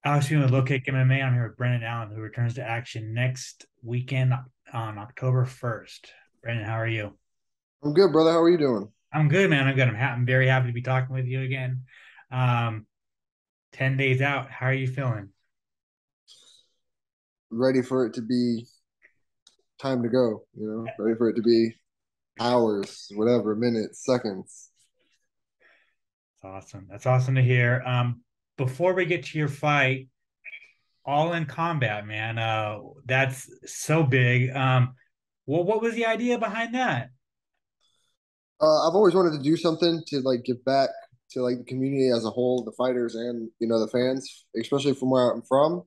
Alex Behunin of LowKick MMA. I'm here with Brendan Allen, who returns to action next weekend on October 1st. Brendan, how are you? I'm good, brother. How are you doing? I'm good, man. I'm good. I'm very happy to be talking with you again. Um, 10 days out. How are you feeling? Ready for it to be time to go, ready for it to be hours, whatever, minutes, seconds. That's awesome. That's awesome to hear. Before we get to your fight, all in combat, man. That's so big. What was the idea behind that? I've always wanted to do something to like give back to like the community as a whole, the fighters and the fans, especially from where I'm from.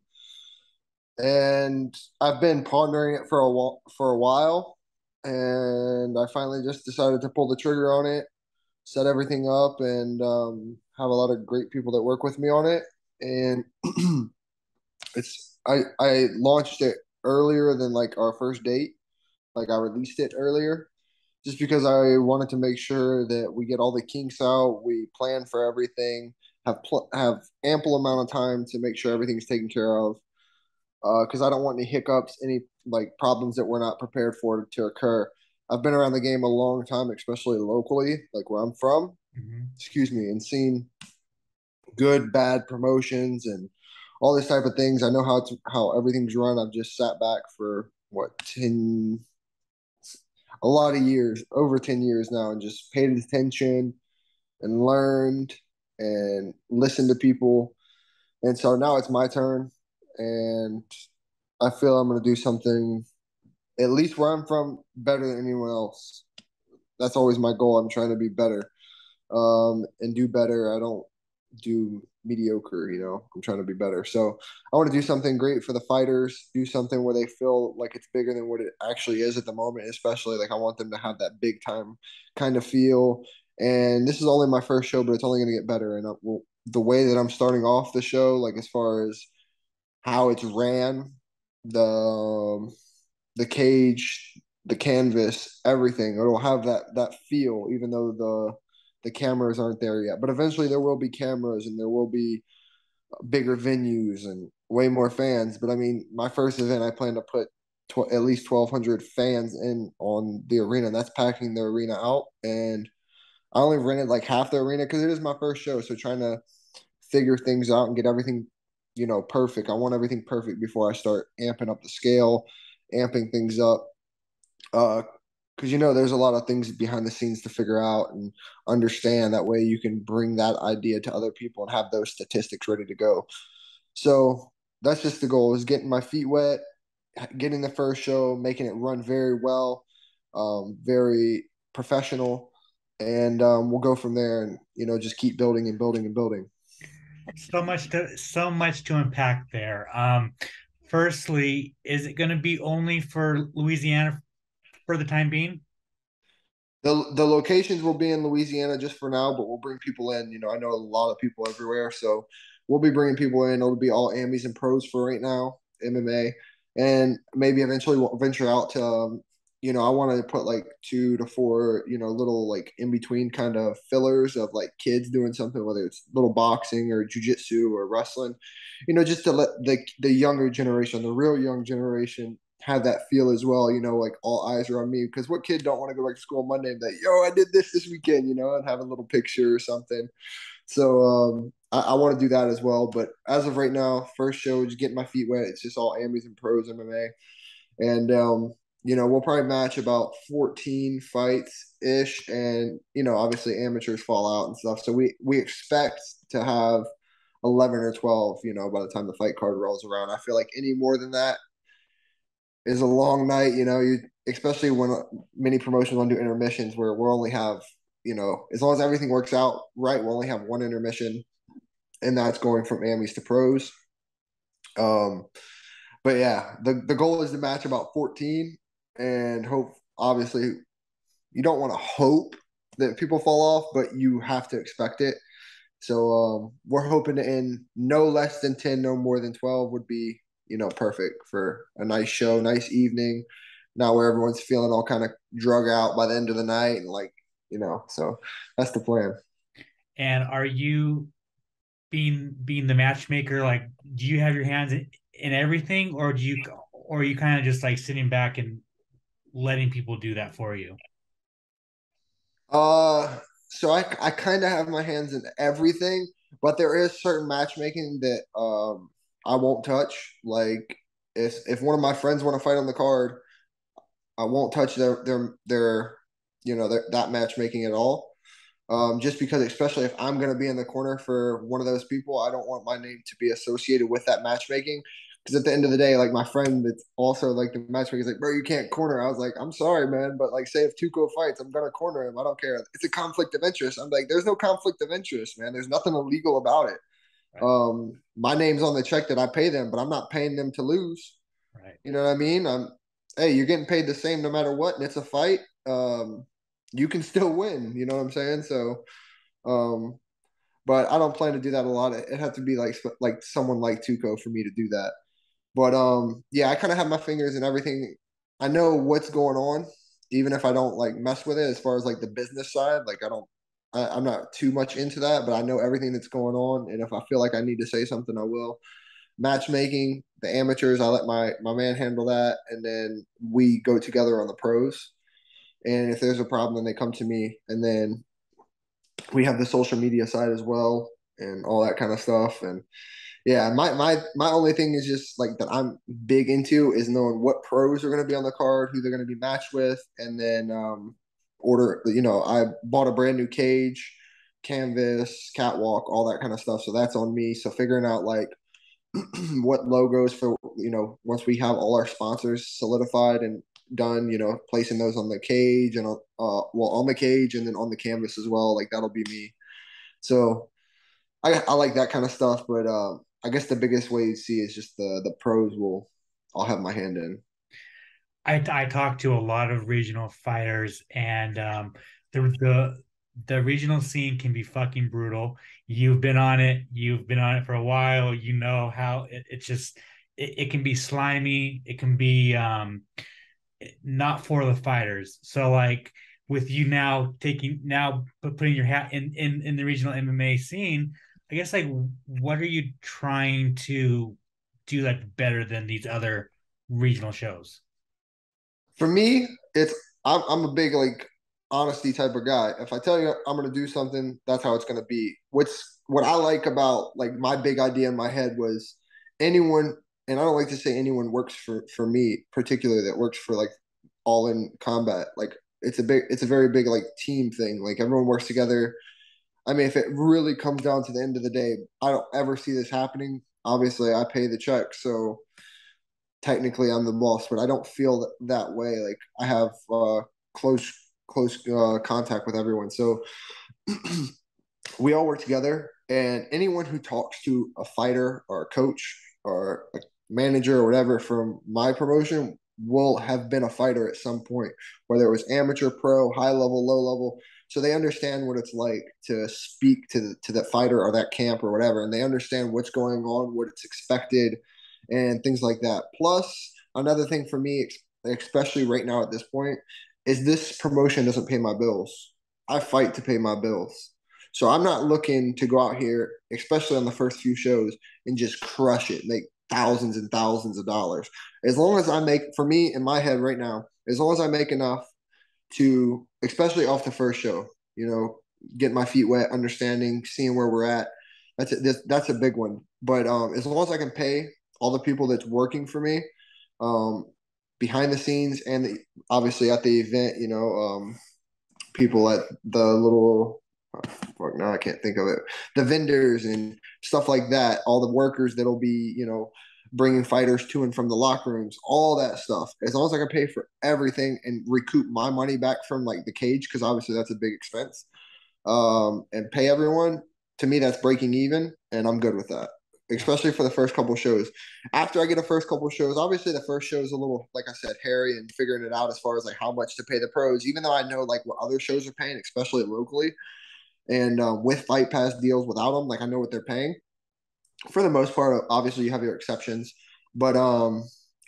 And I've been pondering it for a while, and I finally just decided to pull the trigger on it, set everything up, and have a lot of great people that work with me on it. And I launched it earlier than like our first date. Like I released it earlier just because I wanted to make sure that we get all the kinks out, we plan for everything, have ample amount of time to make sure everything's taken care of. Because I don't want any hiccups, any like problems that we're not prepared for to occur. I've been around the game a long time, especially locally, like where I'm from. Mhm. Excuse me, and seen good, bad promotions and all these type of things. I know how everything's run. I've just sat back for what 10, a lot of years, over 10 years now, and just paid attention and learned and listened to people. And so now it's my turn, and I feel I'm going to do something at least where I'm from better than anyone else. That's always my goal. I'm trying to be better, and do better. I don't do mediocre, I'm trying to be better. So I want to do something great for the fighters, do something where they feel like it's bigger than what it actually is at the moment, especially like I want them to have that big time kind of feel. And this is only my first show, but it's only going to get better. And the way that I'm starting off the show, like as far as how it's ran, the the cage, the canvas, everything. It'll have that feel, even though the cameras aren't there yet. But eventually there will be cameras and there will be bigger venues and way more fans. But I mean, my first event, I plan to put at least 1,200 fans in on the arena. And that's packing the arena out. And I only rented like half the arena because it is my first show. So trying to figure things out and get everything, perfect. I want everything perfect before I start amping up the scale, amping things up. Because there's a lot of things behind the scenes to figure out and understand. That way, you can bring that idea to other people and have those statistics ready to go. So that's just the goal: is getting my feet wet, getting the first show, making it run very well, very professional, and we'll go from there. And just keep building and building and building. So much to unpack there. Firstly, is it going to be only for Louisiana for the time being? The locations will be in Louisiana just for now, but we'll bring people in. I know a lot of people everywhere, so we'll be bringing people in. It'll be all Amis and pros for right now, MMA, and maybe eventually we'll venture out to. I want to put like 2 to 4, little like in between kind of fillers of like kids doing something, whether it's little boxing or jujitsu or wrestling, just to let the younger generation, the real young generation, have that feel as well, like all eyes are on me. Because what kid don't want to go back to school on Monday and be like, yo, I did this weekend, and have a little picture or something. So I want to do that as well. But as of right now, first show, just getting my feet wet. It's just all Amis and pros MMA. And, we'll probably match about 14 fights ish. And, obviously amateurs fall out and stuff. So we expect to have 11 or 12, by the time the fight card rolls around. I feel like any more than that is a long night. You especially when many promotions want to do intermissions where we'll only have, as long as everything works out right, we'll only have one intermission, and that's going from Amis to pros. Um, but yeah, the goal is to match about 14 and hope. Obviously, you don't want to hope that people fall off, but you have to expect it. So we're hoping to end no less than 10, no more than 12 would be, perfect for a nice show, nice evening. Not where everyone's feeling all kind of drug out by the end of the night. And like, so that's the plan. And are you being the matchmaker, like, do you have your hands in everything, or are you kind of just like sitting back and letting people do that for you? Uh, so I kind of have my hands in everything, but there is certain matchmaking that I won't touch. Like if one of my friends want to fight on the card, I won't touch their that matchmaking at all. Just because, especially if I'm going to be in the corner for one of those people, I don't want my name to be associated with that matchmaking. Because at the end of the day, like my friend that's also like the matchmaker is like, bro, you can't corner. I was like, I'm sorry, man, but like, say if Tuco fights, I'm gonna corner him. I don't care. It's a conflict of interest. I'm like, there's no conflict of interest, man. There's nothing illegal about it. Right. My name's on the check that I pay them, but I'm not paying them to lose. Right. You know what I mean? Hey, you're getting paid the same no matter what, and it's a fight. You can still win. You know what I'm saying? So, um, but I don't plan to do that a lot. It have to be like someone like Tuco for me to do that. But yeah, I kind of have my fingers in everything. I know what's going on, even if I don't like mess with it. As far as like the business side, like I'm not too much into that, but I know everything that's going on, and if I feel like I need to say something, I will. Matchmaking, the amateurs, I let my man handle that, and then we go together on the pros. And if there's a problem, then they come to me, and then we have the social media side as well, and all that kind of stuff. And yeah, my only thing is just like that I'm big into is knowing what pros are going to be on the card, who they're going to be matched with, and then order. I bought a brand new cage, canvas, catwalk, all that kind of stuff. So that's on me. So figuring out like what logos for once we have all our sponsors solidified and done, placing those on the cage and on the cage and then on the canvas as well. Like that'll be me. So I like that kind of stuff, but I guess the biggest way you see is just the pros will I'll have my hand in. I talked to a lot of regional fighters, and the the the regional scene can be fucking brutal. You've been on it. You've been on it for a while. You know how it's just it can be slimy. It can be not for the fighters. So like with you now putting your hat in the regional MMA scene, I guess like what are you trying to do like better than these other regional shows? For me, I'm a big like honesty type of guy. If I tell you I'm gonna do something, that's how it's gonna be. What I like about like my big idea in my head was anyone, and I don't like to say anyone works for me particularly that works for like all in combat. Like it's a very big like team thing. Like everyone works together. I mean, if it really comes down to the end of the day, I don't ever see this happening. Obviously, I pay the check, so technically I'm the boss, but I don't feel that way. Like I have close close contact with everyone, so we all work together. And anyone who talks to a fighter or a coach or a manager or whatever from my promotion will have been a fighter at some point, whether it was amateur, pro, high level, low level. So they understand what it's like to speak to that fighter or that camp or whatever, and they understand what's going on, what it's expected, and things like that. Plus, another thing for me, especially right now at this point, is this promotion doesn't pay my bills. I fight to pay my bills. So I'm not looking to go out here, especially on the first few shows, and just crush it, make thousands and thousands of dollars. As long as I make, for me in my head right now, as long as I make enough to, especially off the first show, get my feet wet, understanding, seeing where we're at. That's a big one. But as long as I can pay all the people that's working for me, um, behind the scenes and obviously at the event, people at the little fuck, now I can't think of it. The vendors and stuff like that, all the workers that'll be, bringing fighters to and from the locker rooms, all that stuff. As long as I can pay for everything and recoup my money back from like the cage, because obviously that's a big expense, and pay everyone, to me that's breaking even, and I'm good with that. Especially for the first couple shows. After I get a first couple shows, obviously the first show is a little, like I said, hairy and figuring it out as far as like how much to pay the pros. Even though I know like what other shows are paying, especially locally, and with Fight Pass deals without them, like I know what they're paying. For the most part, obviously you have your exceptions, but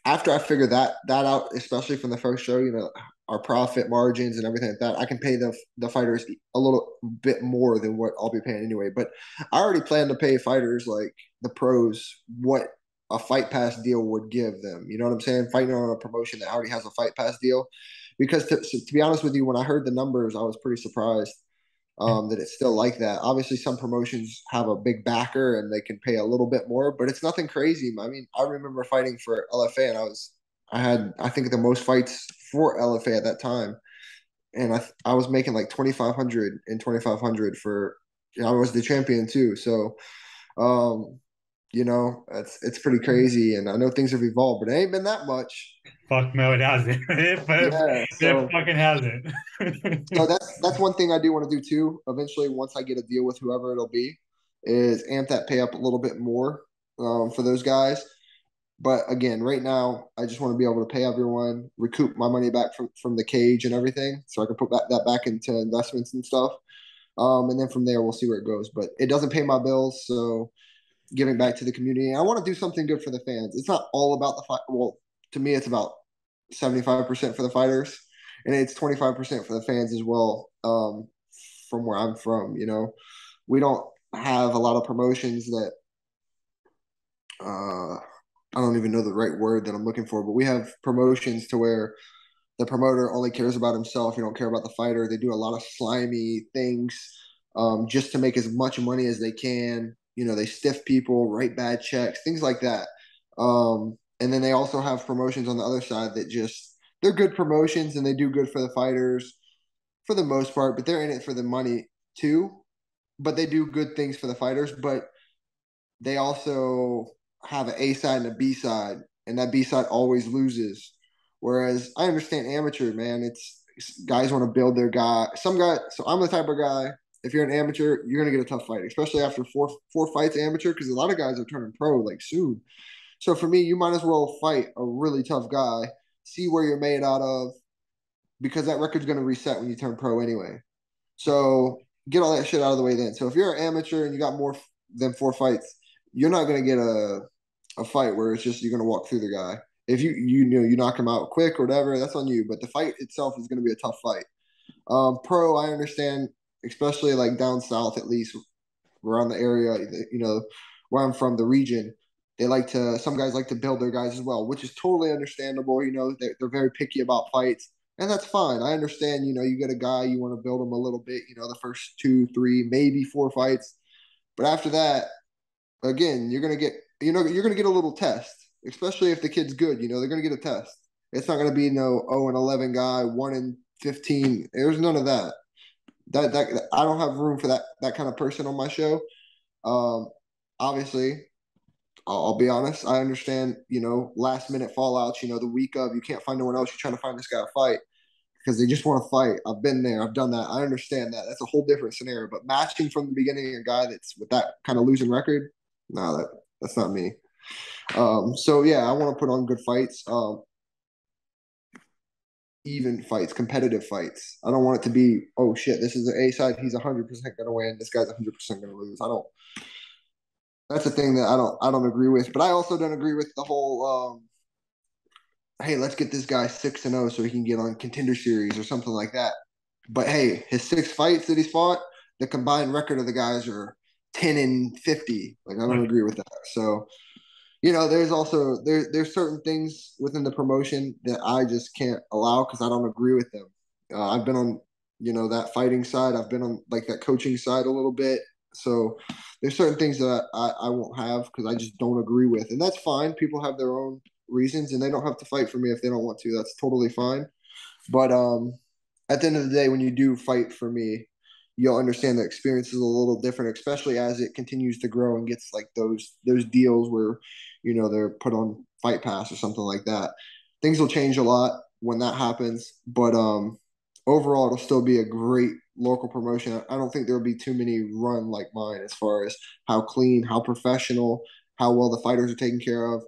after I figure that out, especially from the first show, our profit margins and everything like that, I can pay the fighters a little bit more than what I'll be paying anyway. But I already plan to pay fighters like the pros what a fight pass deal would give them. You know what I'm saying? Fighting on a promotion that already has a fight pass deal. Because to be honest with you, when I heard the numbers, I was pretty surprised that it's still like that. Obviously, some promotions have a big backer and they can pay a little bit more, but it's nothing crazy. I mean, I remember fighting for LFA and I had, I think, the most fights for LFA at that time. And I was making like 2,500 and 2,500 for, you know, I was the champion too. So, um, you know, it's pretty crazy. And I know things have evolved, but it ain't been that much. Fuck no, it hasn't. Yeah. It fucking hasn't. So that's one thing I do want to do too. Eventually, once I get a deal with whoever it'll be, is amp that pay up a little bit more for those guys. But again, right now, I just want to be able to pay everyone, recoup my money back from the cage and everything, so I can put that back into investments and stuff. And then from there, we'll see where it goes. But it doesn't pay my bills, so giving back to the community. I want to do something good for the fans. It's not all about the fight. Well, to me, it's about 75% for the fighters, and it's 25% for the fans as well. From where I'm from, you know, we don't have a lot of promotions that I don't even know the right word that I'm looking for, but we have promotions to where the promoter only cares about himself. You don't care about the fighter. They do a lot of slimy things just to make as much money as they can. You know, they stiff people, write bad checks, things like that. And then they also have promotions on the other side that just they're good promotions and they do good for the fighters for the most part, but they're in it for the money too. But they do good things for the fighters, but they also have an A side and a B side, and that B side always loses. Whereas I understand amateur, man, it's guys want to build their guy. Some guy, so I'm the type of guy. If you're an amateur, you're gonna get a tough fight, especially after four fights amateur, because a lot of guys are turning pro like soon. So for me, you might as well fight a really tough guy, see where you're made out of, because that record's gonna reset when you turn pro anyway. So get all that shit out of the way then. So if you're an amateur and you got more than four fights, you're not gonna get a fight where it's just you're gonna walk through the guy. If you know you knock him out quick or whatever, that's on you. But the fight itself is gonna be a tough fight. Pro, I understand, especially like down south, at least around the area, you know, where I'm from, the region. They like to, some guys like to build their guys as well, which is totally understandable. You know, they're very picky about fights, and that's fine. I understand, you know, you get a guy, you want to build him a little bit, you know, the first two, three, maybe four fights. But after that, again, you're going to get, you know, you're going to get a little test, especially if the kid's good, you know, they're going to get a test. It's not going to be no 0 and 11 guy, 1 and 15. There's none of that. That I don't have room for that kind of person on my show. Um, Obviously, I'll be honest. I understand, you know, last minute fallouts. You know, the week of you can't find no one else. You're trying to find this guy to fight because they just want to fight. I've been there. I've done that. I understand that. That's a whole different scenario. But matching from the beginning a guy that's with that kind of losing record, no, that's not me. So yeah, I want to put on good fights. Even fights, competitive fights. I don't want it to be, oh shit, this is the A side. He's 100% going to win. This guy's 100% going to lose. I don't. That's the thing that I don't agree with. But I also don't agree with the whole hey, let's get this guy 6-0 so he can get on contender series or something like that. But hey, his 6 fights that he's fought, the combined record of the guys are 10-50. Like I don't agree with that. So, you know, there's also there's certain things within the promotion that I just can't allow because I don't agree with them. I've been on, you know, that fighting side. I've been on like that coaching side a little bit. So there's certain things that I won't have because I just don't agree with, and that's fine. People have their own reasons, and they don't have to fight for me if they don't want to. That's totally fine. But at the end of the day, when you do fight for me, you'll understand the experience is a little different, especially as it continues to grow and gets like those deals where, you know, they're put on Fight Pass or something like that. Things will change a lot when that happens, but overall, it'll still be a great local promotion. I don't think there'll be too many run like mine as far as how clean, how professional, how well the fighters are taken care of.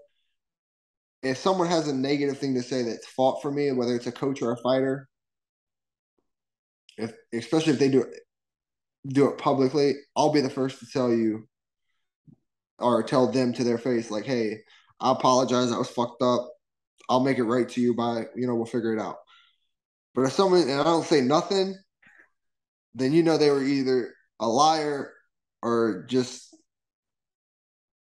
If someone has a negative thing to say that's fought for me, whether it's a coach or a fighter, if especially if they do it publicly, I'll be the first to tell you or tell them to their face, like, hey, I apologize, I was fucked up. I'll make it right to you by, you know, we'll figure it out. But if someone and I don't say nothing, then you know they were either a liar or just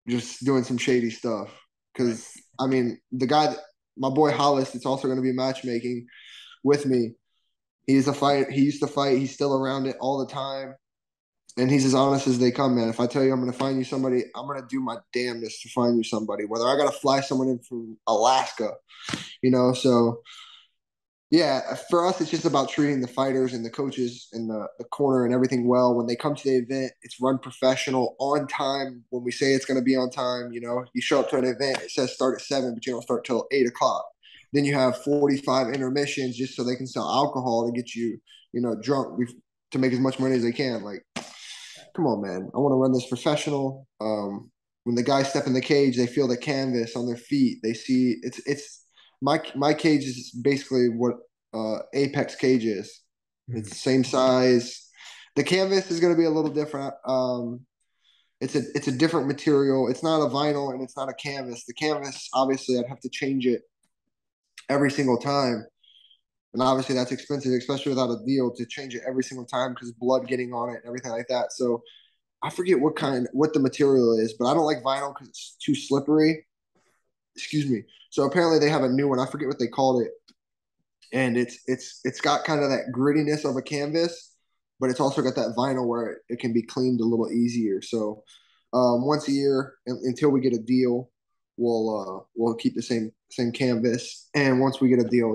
doing some shady stuff. Right. Because I mean, the guy, my boy Hollis, it's also going to be matchmaking with me. He's a fight. He used to fight. He's still around it all the time, and he's as honest as they come, man. If I tell you I'm going to find you somebody, I'm going to do my damnedest to find you somebody. Whether I got to fly someone in from Alaska, So yeah, for us, it's just about treating the fighters and the coaches and the corner and everything well. When they come to the event, it's run professional, on time. When we say it's going to be on time, you show up to an event, it says start at 7, but you don't start till 8 o'clock. Then you have 45 intermissions just so they can sell alcohol to get you, drunk to make as much money as they can. Like, come on, man. I want to run this professional. When the guys step in the cage, they feel the canvas on their feet. They see it's my cage is basically what Apex cage is. It's Mhm. the same size. The canvas is going to be a little different. It's a different material. It's not a vinyl and it's not a canvas. The canvas, obviously, I'd have to change it every single time, and obviously that's expensive, especially without a deal to change it every single time because blood getting on it and everything like that. So I forget what the material is, but I don't like vinyl because it's too slippery. Excuse me. So apparently they have a new one. I forget what they called it, and it's got kind of that grittiness of a canvas, but it's also got that vinyl where it can be cleaned a little easier. So once a year until we get a deal, we'll keep the same canvas, and once we get a deal,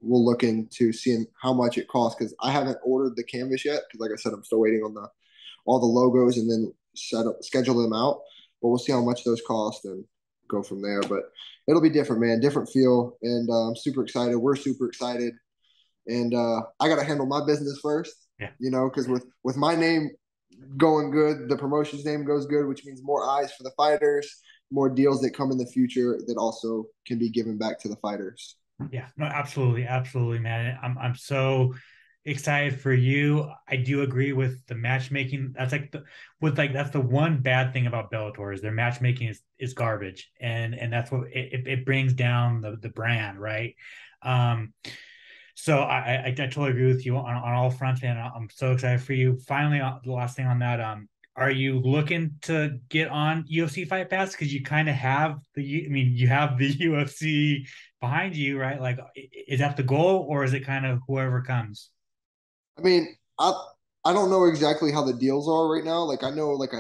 we'll look into seeing how much it costs because I haven't ordered the canvas yet because, like I said, I'm still waiting on the all the logos and then schedule them out. But we'll see how much those cost and go from there. But it'll be different, man. Different feel, and I'm super excited. We're super excited, and I got to handle my business first, Yeah. because with my name going good, the promotion's name goes good, which means more eyes for the fighters, more deals that come in the future that also can be given back to the fighters. Yeah, no, absolutely, absolutely, man. I'm so excited for you. I do agree with the matchmaking. That's like that's the one bad thing about Bellator is their matchmaking is garbage, and that's what it brings down the brand, right? Um, so I totally agree with you on all fronts, man. I'm so excited for you. Finally, the last thing on that, are you looking to get on UFC Fight Pass? Because you kind of have I mean, you have the UFC behind you, right? Like, is that the goal, or is it kind of whoever comes? I mean, I don't know exactly how the deals are right now. Like I know like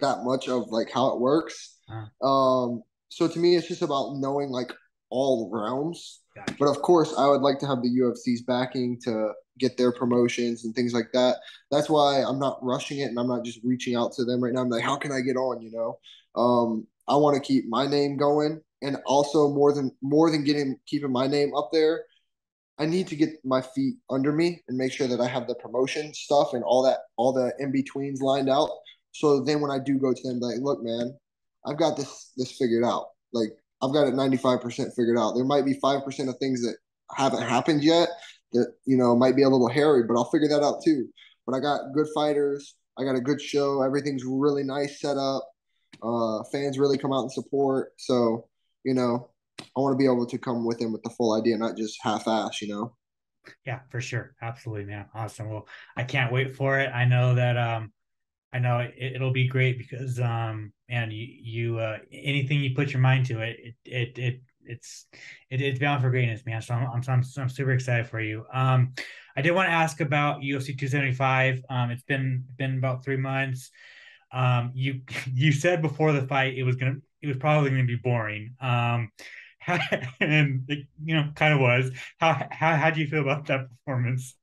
that much of like how it works. Uh, So to me, it's just about knowing like all realms. gotcha. But of course, I would like to have the UFC's backing to get their promotions and things like that. That's why I'm not rushing it and I'm not just reaching out to them right now. I'm like, how can I get on? I want to keep my name going, and also more than keeping my name up there, I need to get my feet under me and make sure that I have the promotion stuff and all the in betweens lined out. So then when I do go to them, like, look, man, I've got this figured out. Like I've got it 95% figured out. There might be 5% of things that haven't happened yet that might be a little hairy, but I'll figure that out too. But I got good fighters. I got a good show. Everything's really nice set up. Fans really come out and support. So you know, I want to be able to come with him with the full idea, not just half-ass. Yeah, for sure. Absolutely, man. Awesome. Well, I can't wait for it. I know that I know it'll be great because man, you anything you put your mind to it's bound for greatness, man. So I'm super excited for you. I did want to ask about UFC 275. It's been about 3 months. You you said before the fight it was probably gonna be boring. And it, kind of was. How do you feel about that performance?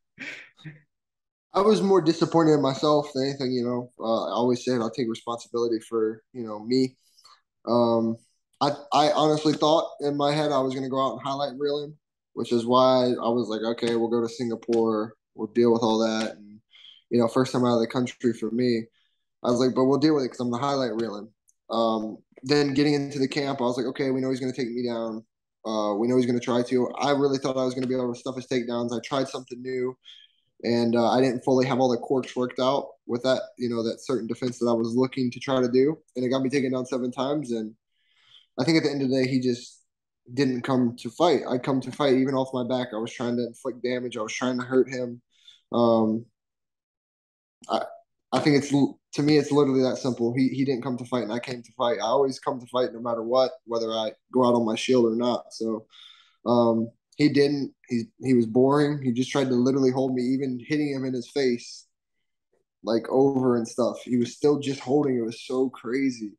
I was more disappointed in myself than anything. I always said I'll take responsibility for me. Um, I honestly thought in my head I was going to go out and highlight reel him, which is why I was like, okay, we'll go to Singapore, we'll deal with all that, and first time out of the country for me. I was like, but we'll deal with it because I'm the highlight reeling. Then getting into the camp, I was like, okay, we know he's going to take me down. We know he's going to try to. I really thought I was going to be able to stuff his takedowns. I tried something new, and I didn't fully have all the quirks worked out with that certain defense that I was looking to try to do, and it got me taken down 7 times. And I think at the end of the day, he just didn't come to fight. I come to fight even off my back. I was trying to inflict damage. I was trying to hurt him. Um, I I think it's to me it's literally that simple. He didn't come to fight, and I came to fight. I always come to fight no matter what, whether I go out on my shield or not. So he didn't. He was boring. He just tried to literally hold me, even hitting him in his face like over and stuff. He was still just holding. It was so crazy.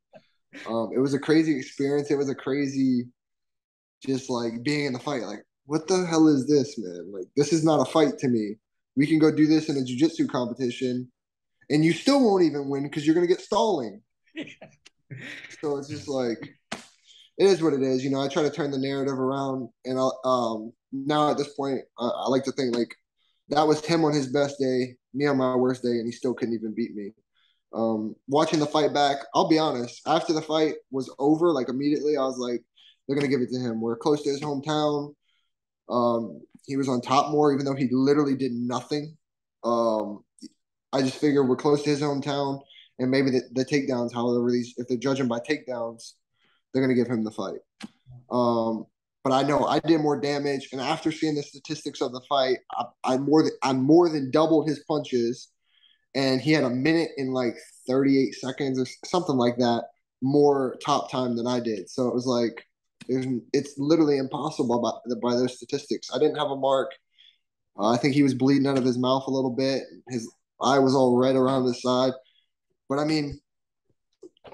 It was a crazy experience. It was a crazy just like being in the fight. Like, what the hell is this, man? Like, this is not a fight to me. We can go do this in a jiu-jitsu competition, and you still won't even win because you're gonna get stalling. So it's just like it is what it is. I try to turn the narrative around, and now at this point, I like to think like that was him on his best day, me on my worst day, and he still couldn't even beat me. Watching the fight back, I'll be honest. After the fight was over, like immediately, I was like, they're gonna give it to him. We're close to his hometown. He was on top more, even though he literally did nothing. Um, I just figure we're close to his hometown, and maybe the takedowns, however, if they're judging by takedowns, they're gonna give him the fight. But I know I did more damage, and after seeing the statistics of the fight, I more than doubled his punches, and he had a minute in like 38 seconds or something like that more top time than I did. So it was like it's literally impossible by those statistics. I didn't have a mark. I think he was bleeding out of his mouth a little bit. His eye was all red around his side. But I mean,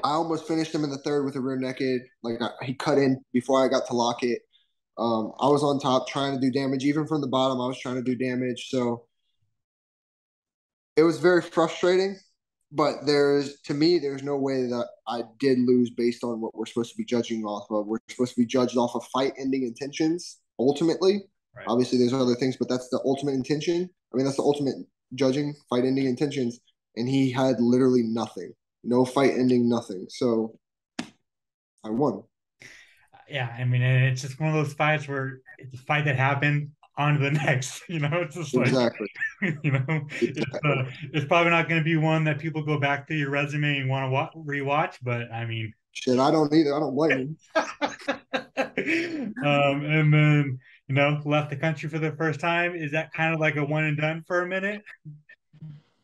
I almost finished him in the third with a rear naked. Like he cut in before I got to lock it. I was on top trying to do damage. Even from the bottom, I was trying to do damage. So it was very frustrating. But to me, there's no way that I did lose based on what we're supposed to be judging off of. We're supposed to be judged off of fight ending intentions, ultimately. Right. Obviously, there's other things, but that's the ultimate intention. I mean, that's the ultimate judging, fight ending intentions. And he had literally nothing. No fight ending, nothing. So I won. Yeah, I mean, and it's just one of those fights where it's a fight that happened on to the next. It's just like, Exactly. Exactly. it's probably not going to be one that people go back to your resume and want to rewatch. But I mean, Shit, I don't either. I don't blame him. And then left the country for the first time. Is that kind of like a one and done for a minute?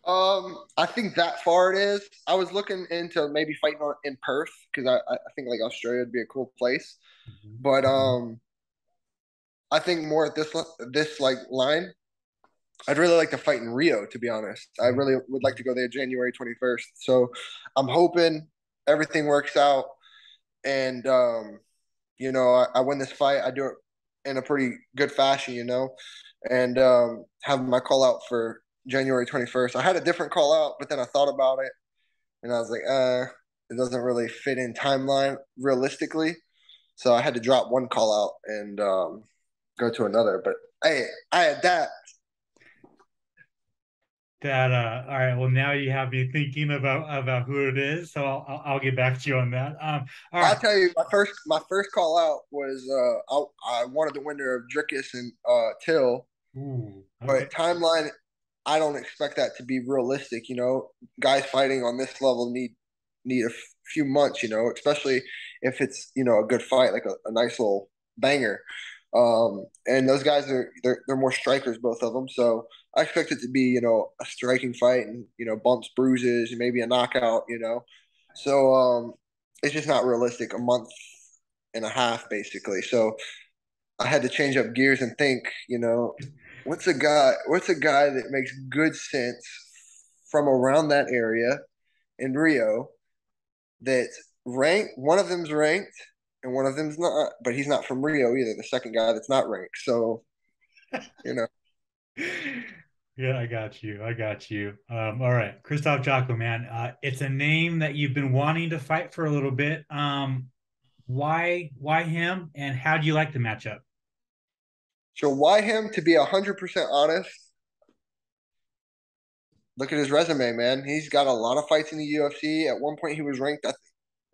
I think that far it is. I was looking into maybe fighting in Perth because I think like Australia would be a cool place. Mhm. But I think more at this like line, I'd really like to fight in Rio. To be honest, I really would like to go there January 21st. So I'm hoping everything works out, and I win this fight. I do it in a pretty good fashion, and have my call out for January 21st. I had a different call out, but then I thought about it, and I was like, it doesn't really fit in timeline realistically. So I had to drop one call out and go to another. But hey, I adapt. That all right. Well, now you have me thinking about who it is, so I'll get back to you on that. All I'll right. tell you, my first call out was I wanted the winner of Drickus and Till, Ooh, okay. but timeline I don't expect that to be realistic. Guys fighting on this level need a few months. Especially if it's a good fight, like a nice little banger. And those guys they're more strikers, both of them. So I expect it to be a striking fight and bumps, bruises, and maybe a knockout. So it's just not realistic. A month and a half, basically. So I had to change up gears and think. What's a guy that makes good sense from around that area in Rio that's ranked? One of them's ranked and one of them's not, but he's not from Rio either, the second guy that's not ranked. So, you know. Yeah, I got you. I got you. All right, Krzysztof Jotko, man. It's a name that you've been wanting to fight for a little bit. Why him? And how do you like the matchup? So why him? To be 100% honest, look at his resume, man. He's got a lot of fights in the UFC. At one point, he was ranked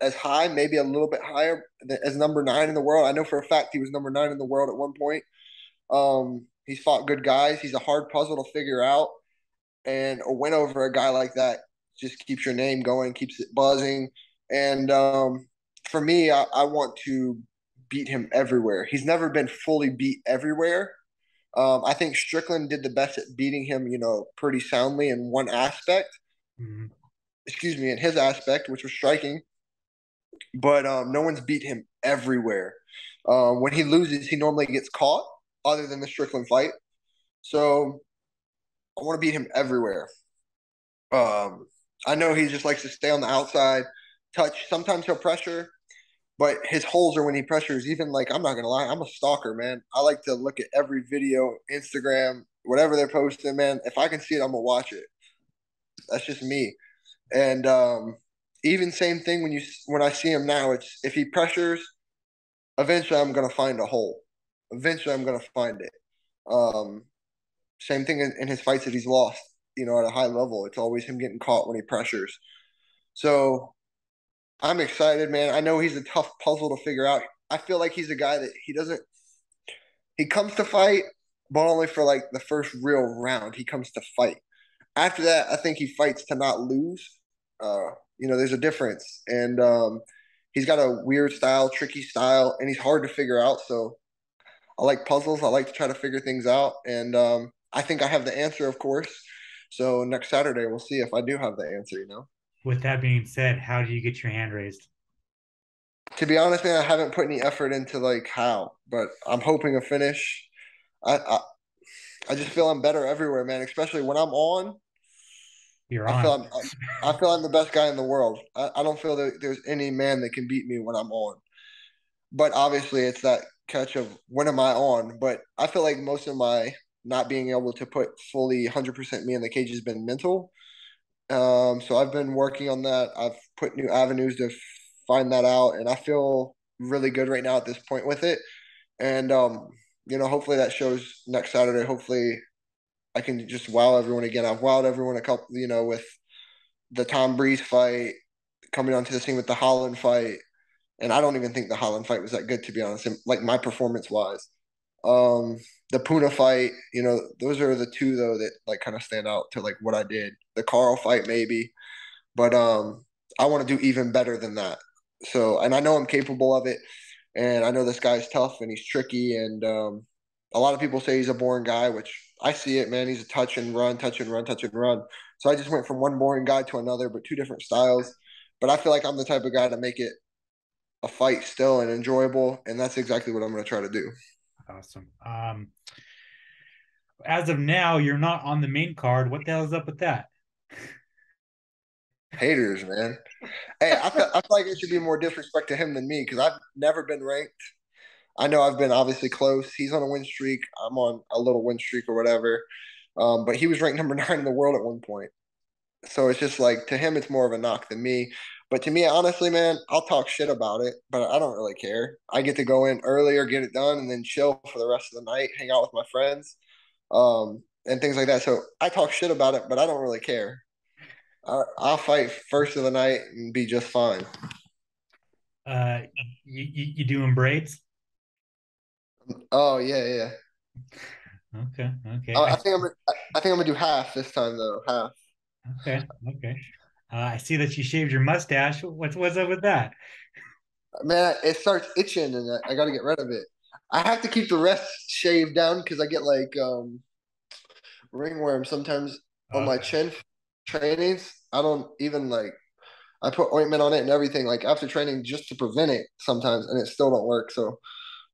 as high, maybe a little bit higher as number 9 in the world. I know for a fact he was number 9 in the world at one point. He's fought good guys. He's a hard puzzle to figure out, and a win over a guy like that just keeps your name going, keeps it buzzing. And for me, I want to beat him everywhere. He's never been fully beat everywhere. I think Strickland did the best at beating him, pretty soundly in one aspect. Mhm. Excuse me, in his aspect, which was striking. But no one's beat him everywhere. When he loses, he normally gets caught, other than the Strickland fight. So I want to beat him everywhere. Um, I know he just likes to stay on the outside, touch. Sometimes he'll pressure, but his holes are when he pressures. Even like, I'm not gonna lie, I'm a stalker, man. I like to look at every video, Instagram, whatever they're posting, man. If I can see it, I'm gonna watch it. That's just me. And even same thing when I see him now, it's if he pressures, eventually I'm gonna find a hole. Eventually I'm gonna find it. Um, Same thing in his fights that he's lost. At a high level, it's always him getting caught when he pressures. So I'm excited, man. I know he's a tough puzzle to figure out. I feel like he's a guy that he comes to fight, but only for like the first real round. He comes to fight. After that, I think he fights to not lose. There's a difference, and he's got a weird style, tricky style, and he's hard to figure out. So I like puzzles. I like to try to figure things out, and I think I have the answer, of course. So next Saturday, we'll see if I do have the answer. With that being said, how do you get your hand raised? To be honest, man, I haven't put any effort into like how, but I'm hoping a finish. I, I I just feel I'm better everywhere, man. Especially when I'm on, You're I feel on. I'm the best guy in the world. I don't feel that there's any man that can beat me when I'm on. But obviously, it's that catch of when am I on? But I feel like most of my not being able to put fully 100% me in the cage has been mental. So I've been working on that. I've put new avenues to find that out, and I feel really good right now at this point with it. And hopefully that shows next Saturday. Hopefully I can just wow everyone again. I've wowed everyone a couple, with the Tom Breeze fight, coming onto the scene with the Holland fight, and I don't even think the Holland fight was that good, to be honest. Like my performance wise, um, the Puna fight, those are the two though that like kind of stand out to like what I did. The Carl fight maybe, but I want to do even better than that. So, and I know I'm capable of it, and I know this guy's tough and he's tricky, and a lot of people say he's a boring guy, which I see it, man. He's a touch and run, touch and run, touch and run. So I just went from one boring guy to another, but two different styles. But I feel like I'm the type of guy to make it a fight still and enjoyable, and that's exactly what I'm going to try to do. Awesome. As of now, you're not on the main card. What the hell is up with that? Haters, man. Hey, I feel like it should be more disrespect to him than me because I've never been ranked. I know I've been obviously close. He's on a win streak. I'm on a little win streak or whatever. But he was ranked number 9 in the world at one point. So it's just like to him, it's more of a knock than me. But to me, honestly, man, I'll talk shit about it, but I don't really care. I get to go in earlier, get it done, and then chill for the rest of the night, hang out with my friends, and things like that. So I talk shit about it, but I don't really care. I'll fight first of the night and be just fine. Uh, you doing braids? Oh yeah, yeah. Okay, okay, I think I'm gonna do half this time though. Half. okay, okay. I see that you shaved your mustache. What's up with that? Man, it starts itching and I got to get rid of it. I have to keep the rest shaved down because I get like ringworm sometimes on my Okay. chin trainings. I don't even like I put ointment on it and everything like after training just to prevent it sometimes and it still don't work. So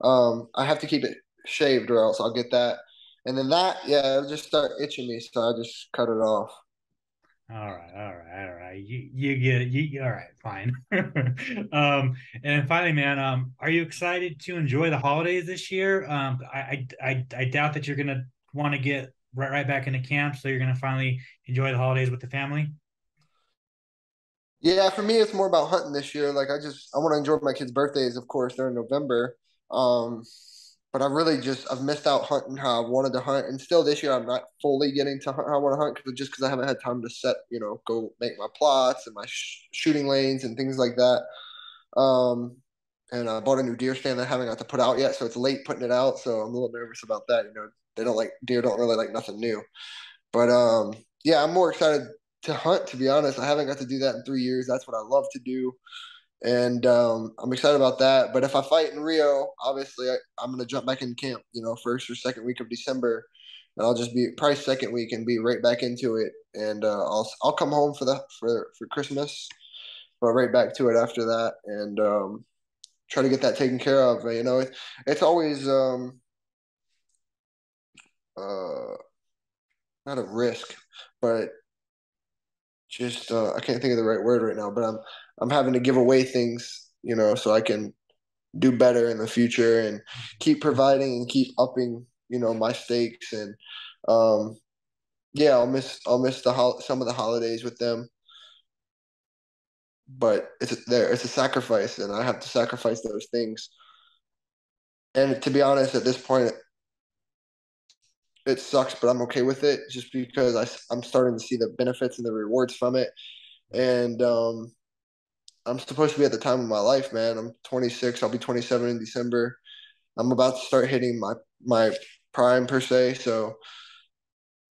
I have to keep it shaved or else I'll get that. And then that, yeah, it'll just start itching me, so I just cut it off. All right, all right, all right. You get all right, fine. And finally, man, are you excited to enjoy the holidays this year? I doubt that you're gonna want to get right back into camp, so you're gonna finally enjoy the holidays with the family. Yeah, for me, it's more about hunting this year. Like I want to enjoy my kids' birthdays, of course, they're in November. Um, but I've missed out hunting how I wanted to hunt, and still this year I'm not fully getting to hunt how I want to hunt because I haven't had time to set, go make my plots and my shooting lanes and things like that. Um, and I bought a new deer stand that I haven't got to put out yet, so it's late putting it out. So I'm a little nervous about that. They don't like deer, don't really like nothing new. But yeah, I'm more excited to hunt. To be honest, I haven't got to do that in 3 years. That's what I love to do, and I'm excited about that. But if I fight in Rio, obviously I'm gonna jump back in camp, first or second week of December, and I'll just be probably second week and be right back into it. And I'll come home for Christmas, but right back to it after that, and try to get that taken care of. It's always uh, not a risk, but just I can't think of the right word right now. But I'm having to give away things, so I can do better in the future and keep providing and keep upping, my stakes. And yeah, I'll miss some of the holidays with them, but it's a sacrifice, and I have to sacrifice those things. And to be honest, at this point, it sucks, but I'm okay with it just because I'm starting to see the benefits and the rewards from it. And I'm supposed to be at the time of my life, man. I'm 26. I'll be 27 in December. I'm about to start hitting my prime per se. So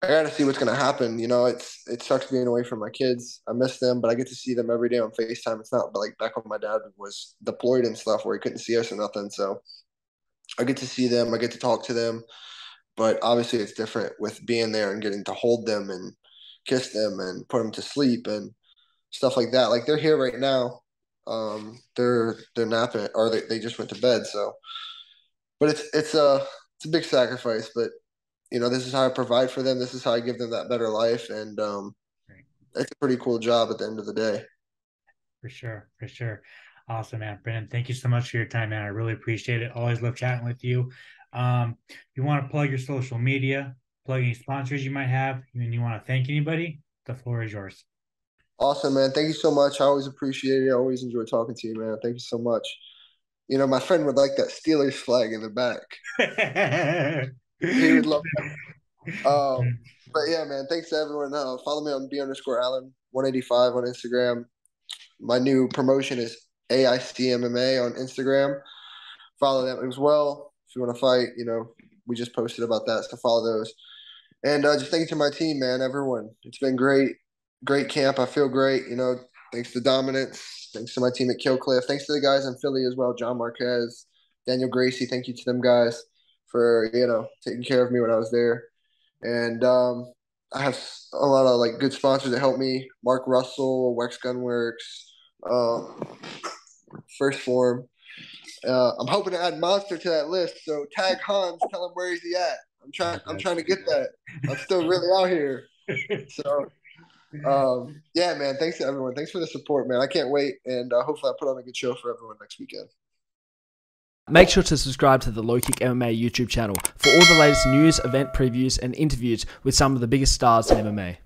I got to see what's going to happen. It sucks being away from my kids. I miss them, but I get to see them every day on FaceTime. It's not like back when my dad was deployed and stuff where he couldn't see us or nothing. So I get to see them. I get to talk to them. But obviously, it's different with being there and getting to hold them and kiss them and put them to sleep and stuff like that. Like they're here right now. They're napping or they just went to bed. So, but it's a big sacrifice. But this is how I provide for them. This is how I give them that better life, and Right. it's a pretty cool job at the end of the day. For sure, for sure. Awesome, man. Brandon, thank you so much for your time, man. I really appreciate it. Always love chatting with you. If you want to plug your social media, plug any sponsors you might have, and you want to thank anybody, the floor is yours. Awesome, man. Thank you so much. I always appreciate it. I always enjoy talking to you, man. Thank you so much. My friend would like that Steelers flag in the back. He would love that. But yeah, man. Thanks to everyone. Follow me on B_Allen185 on Instagram. My new promotion is AICMMA on Instagram. Follow them as well. If you want to fight, we just posted about that. So follow those. And just thank you to my team, man, everyone. It's been great. Great camp. I feel great. Thanks to Dominance. Thanks to my team at Killcliff. Thanks to the guys in Philly as well, John Marquez, Daniel Gracie. Thank you to them guys for, taking care of me when I was there. And I have a lot of good sponsors that help me. Mark Russell, Wex Gunworks, First Form. I'm hoping to add Monster to that list. So tag Hans, tell him where is he at. I'm trying to get that. I'm still really out here. So yeah, man. Thanks to everyone. Thanks for the support, man. I can't wait, and hopefully I put on a good show for everyone next weekend. Make sure to subscribe to the LowKickMMA YouTube channel for all the latest news, event previews, and interviews with some of the biggest stars in MMA.